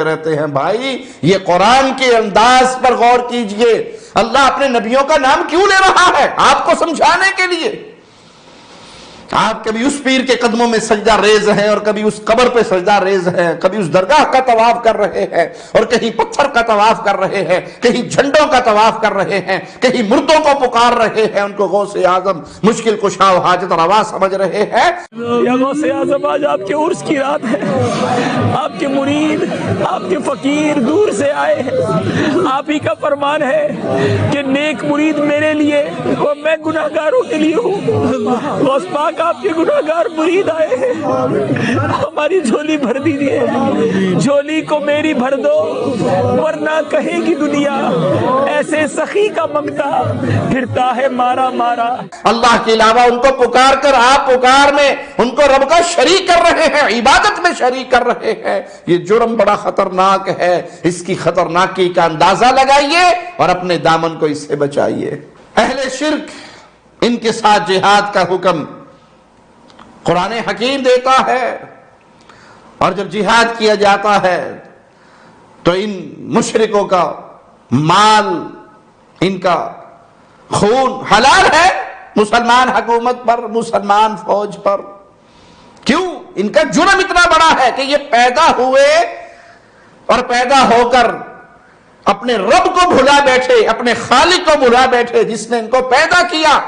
رہتے ہیں۔ بھائی یہ قرآن کے انداز پر غور کیجئے، اللہ اپنے نبیوں کا نام کیوں لے رہا ہے؟ آپ کو سمجھانے کے لیے۔ آپ کبھی اس پیر کے قدموں میں سجدہ ریز ہیں اور کبھی اس قبر پہ سجدہ ریز ہیں، کبھی اس درگاہ کا طواف کر رہے ہیں اور کہیں پتھر کا طواف کر رہے ہیں، کہیں جھنڈوں کا طواف کر رہے ہیں، کہیں مردوں کو پکار رہے ہیں، ان کو غوث اعظم مشکل کشا و حاجت روا سمجھ رہے ہیں۔ یا غوث اعظم آج آپ کے عرس کی رات ہے، آپ کے مرید، آپ کے فقیر دور سے آئے ہیں، آپ ہی کا فرمان ہے کہ نیک مرید میرے لیے اور میں گناہگاروں کے لیے ہوں۔ غوث پاک آپ کے گناہگار مرید آئے ہیں، ہماری جھولی بھر دیجیے، جھولی کو میری بھر دو ورنہ کہے گی دنیا ایسے سخی کا منگتا پھرتا ہے مارا مارا۔ اللہ کے علاوہ ان کو پکار کر آپ پکار میں ان کو رب کا شریک کر رہے ہیں، عبادت میں شریک کر رہے ہیں۔ یہ جرم بڑا خطرناک ہے، اس کی خطرناکی کا اندازہ لگائیے اور اپنے دامن کو اس سے بچائیے۔ اہل شرک، ان کے ساتھ جہاد کا حکم قرآن حکیم دیتا ہے، اور جب جہاد کیا جاتا ہے تو ان مشرکوں کا مال، ان کا خون حلال ہے مسلمان حکومت پر، مسلمان فوج پر۔ کیوں؟ ان کا جرم اتنا بڑا ہے کہ یہ پیدا ہوئے اور پیدا ہو کر اپنے رب کو بھلا بیٹھے، اپنے خالق کو بھلا بیٹھے، جس نے ان کو پیدا کیا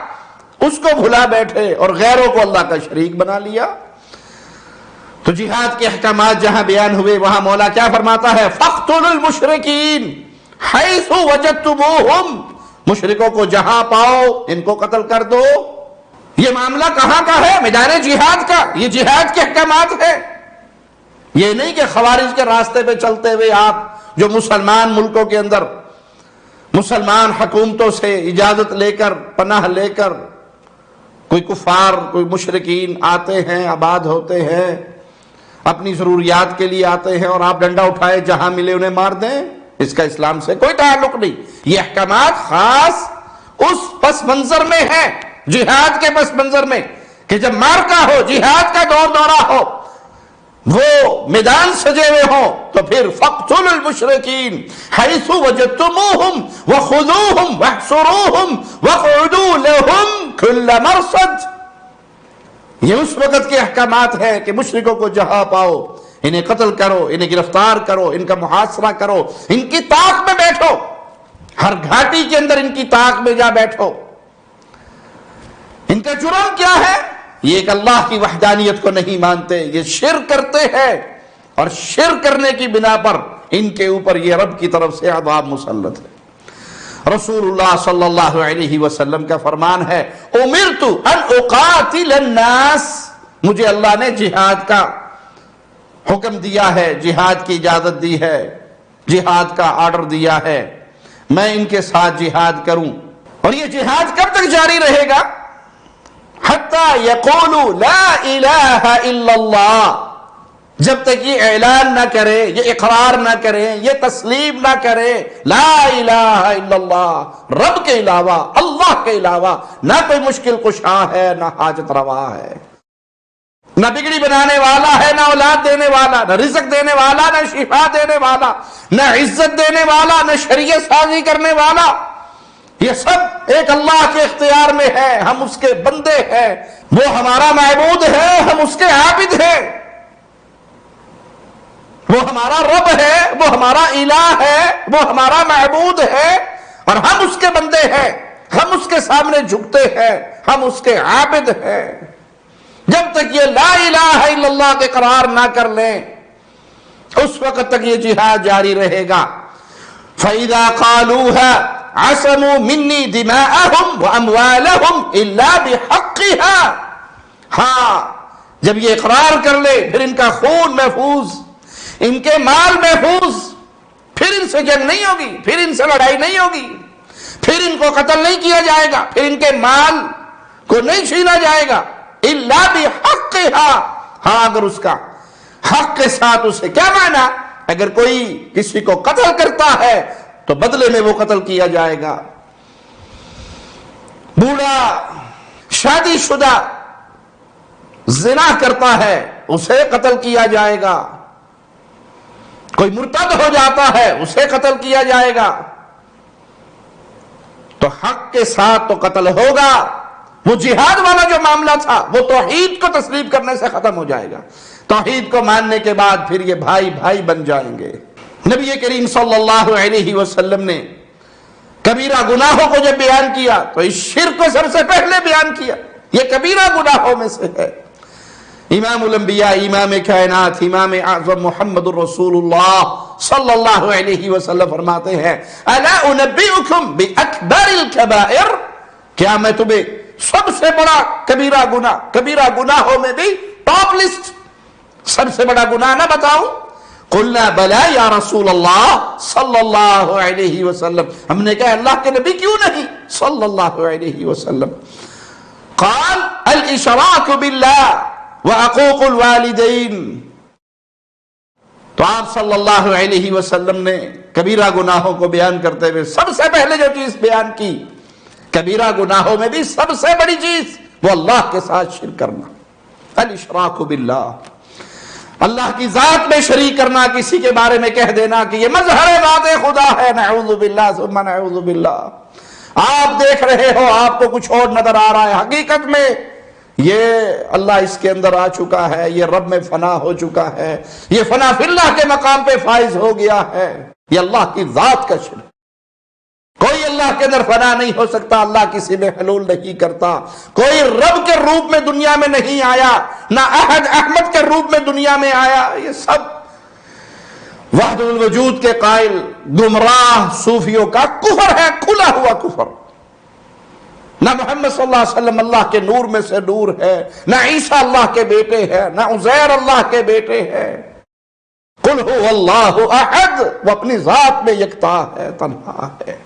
اس کو بھلا بیٹھے اور غیروں کو اللہ کا شریک بنا لیا۔ تو جہاد کے احکامات جہاں بیان ہوئے وہاں مولا کیا فرماتا ہے؟ فَاقْتُلُوا الْمُشْرِكِينَ حَيْثُ وَجَدْتُمُوهُمْ، مشرکوں کو جہاں پاؤ ان کو قتل کر دو۔ یہ معاملہ کہاں کا ہے؟ میدان جہاد کا۔ یہ جہاد کے احکامات ہیں، یہ نہیں کہ خوارج کے راستے پہ چلتے ہوئے آپ جو مسلمان ملکوں کے اندر مسلمان حکومتوں سے اجازت لے کر پناہ لے کر کوئی کفار کوئی مشرکین آتے ہیں، آباد ہوتے ہیں، اپنی ضروریات کے لیے آتے ہیں اور آپ ڈنڈا اٹھائے جہاں ملے انہیں مار دیں، اس کا اسلام سے کوئی تعلق نہیں۔ یہ احکامات خاص اس پس منظر میں ہے، جہاد کے پس منظر میں، کہ جب مارکا ہو، جہاد کا دور دورہ ہو، وہ میدان سجے ہوئے ہوں، تو پھر فَاقْتُلُوا الْمُشْرِكِينَ حَيْثُ وَجَدْتُمُوهُمْ وَخُذُوهُمْ وَاحْصُرُوهُمْ وَاقْعُدُوا لَهُمْ كُلَّ مَرْصَدٍ۔ یہ اس وقت کے احکامات ہیں کہ مشرکوں کو جہاں پاؤ انہیں قتل کرو، انہیں گرفتار کرو، ان کا محاصرہ کرو، ان کی طاق میں بیٹھو، ہر گھاٹی کے اندر ان کی طاق میں جا بیٹھو۔ ان کا جرم کیا ہے؟ یہ ایک اللہ کی وحدانیت کو نہیں مانتے، یہ شرک کرتے ہیں، اور شرک کرنے کی بنا پر ان کے اوپر یہ رب کی طرف سے عذاب مسلط ہے۔ رسول اللہ صلی اللہ علیہ وسلم کا فرمان ہے، امرت ان اقاتل الناس، مجھے اللہ نے جہاد کا حکم دیا ہے، جہاد کی اجازت دی ہے، جہاد کا آرڈر دیا ہے، میں ان کے ساتھ جہاد کروں۔ اور یہ جہاد کب تک جاری رہے گا؟ حتی یقولوا لا الہ الا اللہ، جب تک یہ اعلان نہ کرے، یہ اقرار نہ کرے، یہ تسلیم نہ کرے، لا الہ الا اللہ، رب کے علاوہ، اللہ کے علاوہ نہ کوئی مشکل کشا ہے، نہ حاجت روا ہے، نہ بگڑی بنانے والا ہے، نہ اولاد دینے والا، نہ رزق دینے والا، نہ شفا دینے والا، نہ عزت دینے والا، نہ شریعت سازی کرنے والا۔ یہ سب ایک اللہ کے اختیار میں ہے، ہم اس کے بندے ہیں، وہ ہمارا معبود ہے، ہم اس کے عابد ہیں، وہ ہمارا رب ہے، وہ ہمارا الہ ہے، وہ ہمارا معبود ہے، اور ہم اس کے بندے ہیں، ہم اس کے سامنے جھکتے ہیں، ہم اس کے عابد ہیں۔ جب تک یہ لا الہ الا اللہ کے قرار نہ کر لیں اس وقت تک یہ جہاد جاری رہے گا۔ فَإِذَا قَالُوهَا عَصَمُوا مِنِّي دِمَاءَهُمْ وَأَمْوَالَهُمْ إِلَّا بِحَقِّهَا، ہاں جب یہ اقرار کر لے پھر ان کا خون محفوظ، ان کے مال محفوظ، پھر ان سے جنگ نہیں ہوگی، پھر ان سے لڑائی نہیں ہوگی، پھر ان کو قتل نہیں کیا جائے گا، پھر ان کے مال کو نہیں چھینا جائے گا، إِلَّا بِحَقِّهَا، ہاں اگر اس کا حق کے ساتھ اسے، کیا معنی؟ اگر کوئی کسی کو قتل کرتا ہے تو بدلے میں وہ قتل کیا جائے گا، بوڑھا شادی شدہ زنا کرتا ہے اسے قتل کیا جائے گا، کوئی مرتد ہو جاتا ہے اسے قتل کیا جائے گا، تو حق کے ساتھ تو قتل ہوگا۔ وہ جہاد والا جو معاملہ تھا وہ توحید کو تسلیم کرنے سے ختم ہو جائے گا، توحید کو ماننے کے بعد پھر یہ بھائی بھائی بن جائیں گے۔ نبی کریم صلی اللہ علیہ وسلم نے کبیرہ گناہوں کو جب بیان کیا تو اس شرک کو سب سے پہلے بیان کیا، یہ کبیرہ گناہوں میں سے ہے۔ امام الانبیاء، امام کائنات، امام اعظم محمد الرسول اللہ صلی اللہ علیہ وسلم فرماتے ہیں الا انبئکم باکبر الکبائر، کیا میں تمہیں سب سے بڑا کبیرہ گناہوں میں بھی ٹاپ لسٹ سب سے بڑا گناہ نہ بتاؤں؟ قلنا بلا یا رسول اللہ صلی اللہ علیہ وسلم، ہم نے کہا اللہ کے نبی کیوں نہیں صلی اللہ علیہ وسلم؟ قال الاشراک باللہ وعقوق الوالدین، تو آپ صلی اللہ علیہ وسلم نے کبیرہ گناہوں کو بیان کرتے ہوئے سب سے پہلے جو چیز بیان کی، کبیرہ گناہوں میں بھی سب سے بڑی چیز وہ اللہ کے ساتھ شرک کرنا، الاشراک باللہ، اللہ کی ذات میں شریک کرنا، کسی کے بارے میں کہہ دینا کہ یہ مظہر ذات خدا ہے، نعوذ باللہ ثم نعوذ باللہ۔ آپ دیکھ رہے ہو آپ کو کچھ اور نظر آ رہا ہے، حقیقت میں یہ اللہ اس کے اندر آ چکا ہے، یہ رب میں فنا ہو چکا ہے، یہ فنا فی اللہ کے مقام پہ فائز ہو گیا ہے، یہ اللہ کی ذات کا شرک۔ کوئی اللہ کے اندر فنا نہیں ہو سکتا، اللہ کسی میں حلول نہیں کرتا، کوئی رب کے روپ میں دنیا میں نہیں آیا، نہ احد احمد کے روپ میں دنیا میں آیا، یہ سب وحدت الوجود کے قائل گمراہ صوفیوں کا کفر ہے، کھلا ہوا کفر۔ نہ محمد صلی اللہ علیہ وسلم اللہ کے نور میں سے نور ہے، نہ عیسیٰ اللہ کے بیٹے ہیں، نہ عزیر اللہ کے بیٹے ہیں۔ قل هو اللہ احد، وہ اپنی ذات میں یکتا ہے، تنہا ہے،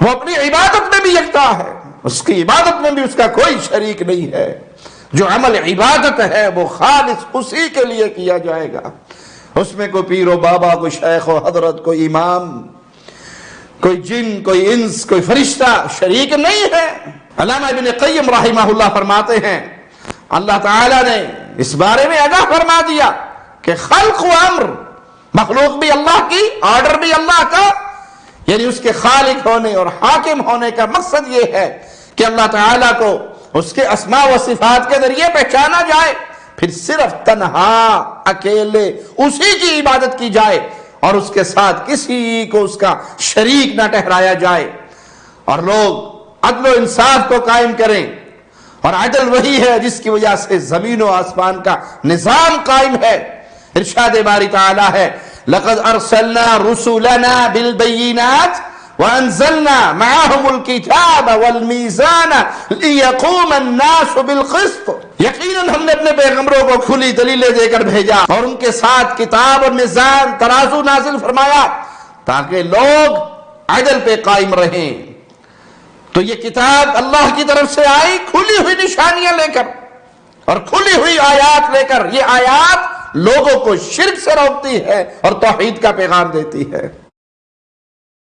وہ اپنی عبادت میں بھی یکتا ہے، اس کی عبادت میں بھی اس کا کوئی شریک نہیں ہے۔ جو عمل عبادت ہے وہ خالص اسی کے لیے کیا جائے گا، اس میں کوئی پیر و بابا، کوئی شیخ و حضرت، کوئی امام، کوئی جن، کوئی انس، کوئی فرشتہ شریک نہیں ہے۔ علامہ ابن قیم رحمہ اللہ فرماتے ہیں اللہ تعالیٰ نے اس بارے میں آگاہ فرما دیا کہ خلق و امر، مخلوق بھی اللہ کی، آرڈر بھی اللہ کا، یعنی اس کے خالق ہونے اور حاکم ہونے کا مقصد یہ ہے کہ اللہ تعالیٰ کو اس کے اسماء و صفات کے ذریعے پہچانا جائے، پھر صرف تنہا اکیلے اسی کی عبادت کی جائے اور اس کے ساتھ کسی کو اس کا شریک نہ ٹھہرایا جائے، اور لوگ عدل و انصاف کو قائم کریں، اور عدل وہی ہے جس کی وجہ سے زمین و آسمان کا نظام قائم ہے۔ ارشاد باری تعالیٰ ہے لَقَدْ أَرْسَلْنَا رُسُلَنَا بِالْبَيِّنَاتِ وَأَنزَلْنَا مَعَهُمُ الْكِتَابَ وَالْمِيزَانَ لِيَقُومَ النَّاسُ بِالْقِسْطِ، یقیناً ہم نے اپنے پیغمبروں کو کھلی دلیلیں دے کر بھیجا اور ان کے ساتھ کتاب اور میزان ترازو نازل فرمایا تاکہ لوگ عدل پہ قائم رہیں۔ تو یہ کتاب اللہ کی طرف سے آئی کھلی ہوئی نشانیاں لے کر اور کھلی ہوئی آیات لے کر، یہ آیات لوگوں کو شرک سے روکتی ہے اور توحید کا پیغام دیتی ہے۔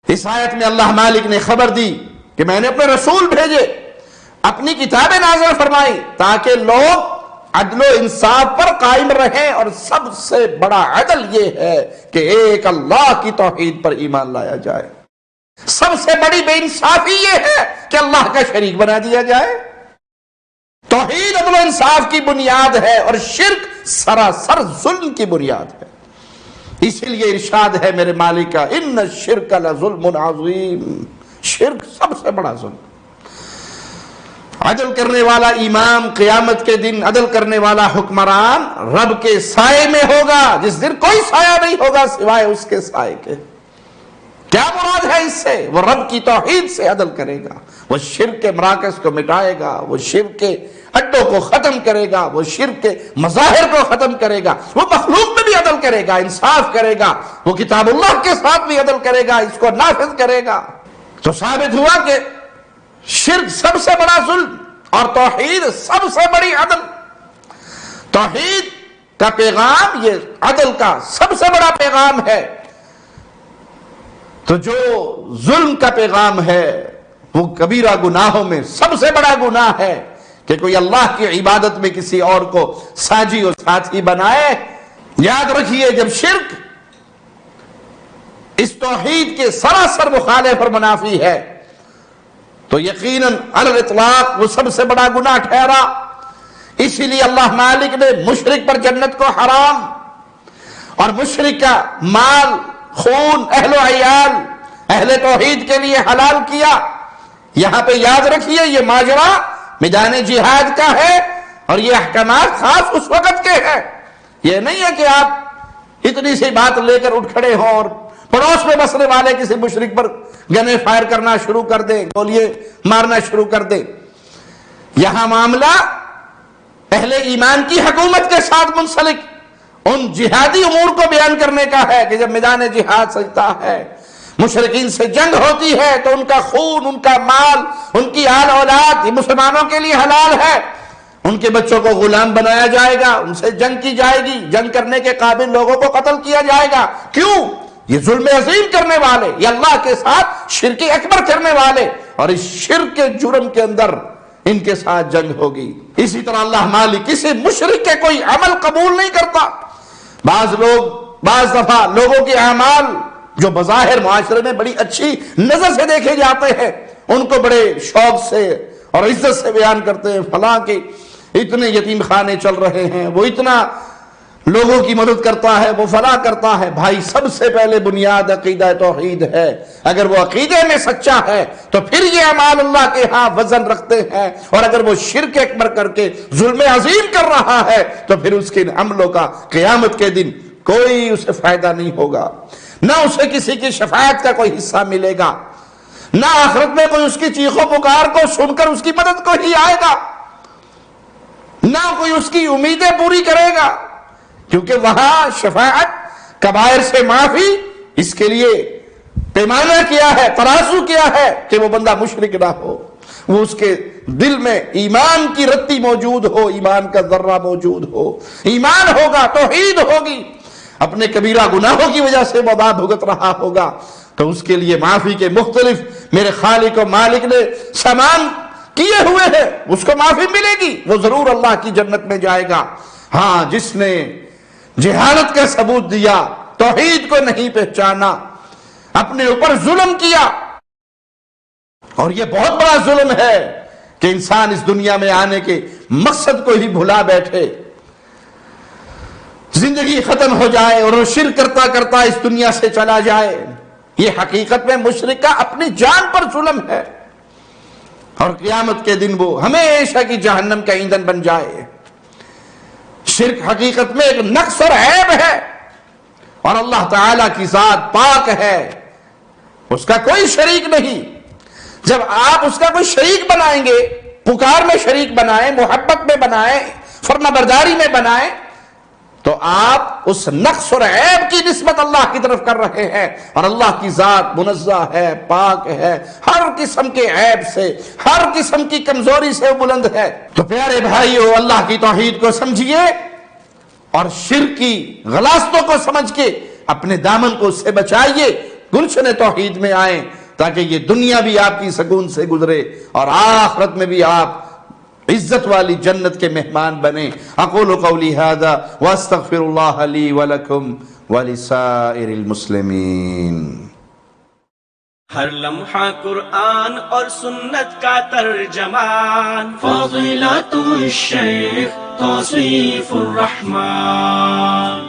اس آیت میں اللہ مالک نے خبر دی کہ میں نے اپنے رسول بھیجے، اپنی کتابیں نازل فرمائی تاکہ لوگ عدل و انصاف پر قائم رہیں، اور سب سے بڑا عدل یہ ہے کہ ایک اللہ کی توحید پر ایمان لایا جائے۔ سب سے بڑی بے انصافی یہ ہے کہ اللہ کا شریک بنا دیا جائے۔ توحید عدل و انصاف کی بنیاد ہے اور شرک سراسر ظلم کی بنیاد ہے۔ اسی لیے ارشاد ہے میرے مالک کا ان الشرک لظلم عظیم، شرک سب سے بڑا ظلم۔ عدل کرنے والا امام قیامت کے دن، عدل کرنے والا حکمران رب کے سائے میں ہوگا، جس دن کوئی سایہ نہیں ہوگا سوائے اس کے سائے کے۔ کیا مراد ہے اس سے؟ وہ رب کی توحید سے عدل کرے گا، وہ شرک کے مراکز کو مٹائے گا، وہ شرک کے اڈوں کو ختم کرے گا، وہ شرک کے مظاہر کو ختم کرے گا، وہ مخلوق میں بھی عدل کرے گا، انصاف کرے گا، وہ کتاب اللہ کے ساتھ بھی عدل کرے گا، اس کو نافذ کرے گا۔ تو ثابت ہوا کہ شرک سب سے بڑا ظلم اور توحید سب سے بڑی عدل۔ توحید کا پیغام یہ عدل کا سب سے بڑا پیغام ہے، تو جو ظلم کا پیغام ہے وہ کبیرہ گناہوں میں سب سے بڑا گناہ ہے کہ کوئی اللہ کی عبادت میں کسی اور کو ساجی اور ساتھی بنائے، یاد رکھیے جب شرک اس توحید کے سراسر مخالف اور منافی ہے تو یقیناً علی الاطلاق وہ سب سے بڑا گناہ ٹھہرا. اسی لیے اللہ مالک نے مشرک پر جنت کو حرام اور مشرک کا مال، خون، اہل و عیال اہل توحید کے لیے حلال کیا. یہاں پہ یاد رکھیے یہ ماجرا میدان جہاد کا ہے اور یہ احکامات خاص اس وقت کے ہیں. یہ نہیں ہے کہ آپ اتنی سی بات لے کر اٹھ کھڑے ہوں اور پڑوس میں بسنے والے کسی مشرک پر گنے فائر کرنا شروع کر دیں، گولیاں مارنا شروع کر دیں. یہاں معاملہ اہل ایمان کی حکومت کے ساتھ منسلک ان جہادی امور کو بیان کرنے کا ہے کہ جب میدان جہاد سجتا ہے، مشرکین سے جنگ ہوتی ہے تو ان کا خون، ان کا مال، ان کی آل اولاد یہ مسلمانوں کے لیے حلال ہے. ان کے بچوں کو غلام بنایا جائے گا، ان سے جنگ کی جائے گی، جنگ کرنے کے قابل لوگوں کو قتل کیا جائے گا. کیوں؟ یہ ظلم عظیم کرنے والے، یہ اللہ کے ساتھ شرک اکبر کرنے والے، اور اس شرک کے جرم کے اندر ان کے ساتھ جنگ ہوگی. اسی طرح اللہ مالک کسی مشرک کے کوئی عمل قبول نہیں کرتا. بعض دفعہ لوگوں کے اعمال جو بظاہر معاشرے میں بڑی اچھی نظر سے دیکھے جاتے ہیں ان کو بڑے شوق سے اور عزت سے بیان کرتے ہیں. فلاں کے اتنے یتیم خانے چل رہے ہیں، وہ اتنا لوگوں کی مدد کرتا ہے، وہ فلاں کرتا ہے. بھائی سب سے پہلے بنیاد عقیدہ توحید ہے. اگر وہ عقیدے میں سچا ہے تو پھر یہ اعمال اللہ کے ہاں وزن رکھتے ہیں، اور اگر وہ شرک اکبر کر کے ظلم عظیم کر رہا ہے تو پھر اس کے عملوں کا قیامت کے دن کوئی اسے فائدہ نہیں ہوگا، نہ اسے کسی کی شفاعت کا کوئی حصہ ملے گا، نہ آخرت میں کوئی اس کی چیخ و پکار کو سن کر اس کی مدد کو ہی آئے گا، نہ کوئی اس کی امیدیں پوری کرے گا. کیونکہ وہاں شفاعت، کبائر سے معافی، اس کے لیے پیمانہ کیا ہے، ترازو کیا ہے کہ وہ بندہ مشرک نہ ہو، وہ اس کے دل میں ایمان کی رتی موجود ہو، ایمان کا ذرہ موجود ہو، ایمان ہوگا، توحید ہوگی. اپنے کبیرہ گناہوں کی وجہ سے وبا بھگت رہا ہوگا تو اس کے لیے معافی کے مختلف میرے خالق و مالک نے سامان کیے ہوئے ہیں، اس کو معافی ملے گی، وہ ضرور اللہ کی جنت میں جائے گا. ہاں جس نے جہالت کا ثبوت دیا، توحید کو نہیں پہچانا، اپنے اوپر ظلم کیا، اور یہ بہت بڑا ظلم ہے کہ انسان اس دنیا میں آنے کے مقصد کو ہی بھلا بیٹھے، زندگی ختم ہو جائے اور وہ شرک کرتا کرتا اس دنیا سے چلا جائے. یہ حقیقت میں مشرک کا اپنی جان پر ظلم ہے، اور قیامت کے دن وہ ہمیشہ کی جہنم کا ایندھن بن جائے. شرک حقیقت میں ایک نقص اور عیب ہے، اور اللہ تعالیٰ کی ذات پاک ہے، اس کا کوئی شریک نہیں. جب آپ اس کا کوئی شریک بنائیں گے، پکار میں شریک بنائیں، محبت میں بنائیں، فرما برداری میں بنائیں، تو آپ اس نقص اور عیب کی نسبت اللہ کی طرف کر رہے ہیں، اور اللہ کی ذات منزہ ہے، پاک ہے، ہر قسم کے عیب سے، ہر قسم کی کمزوری سے بلند ہے. تو پیارے بھائیو، اللہ کی توحید کو سمجھیے اور شرک کی غلاستوں کو سمجھ کے اپنے دامن کو اس سے بچائیے، گلشن توحید میں آئیں تاکہ یہ دنیا بھی آپ کی سکون سے گزرے اور آخرت میں بھی آپ عزت والی جنت کے مہمان بنے. اقول قولی ھذا واستغفر اللہ لی ولکم ولسائر المسلمین. ہر لمحہ قرآن اور سنت کا ترجمان، فضیلت الشیخ توصیف الرحمان.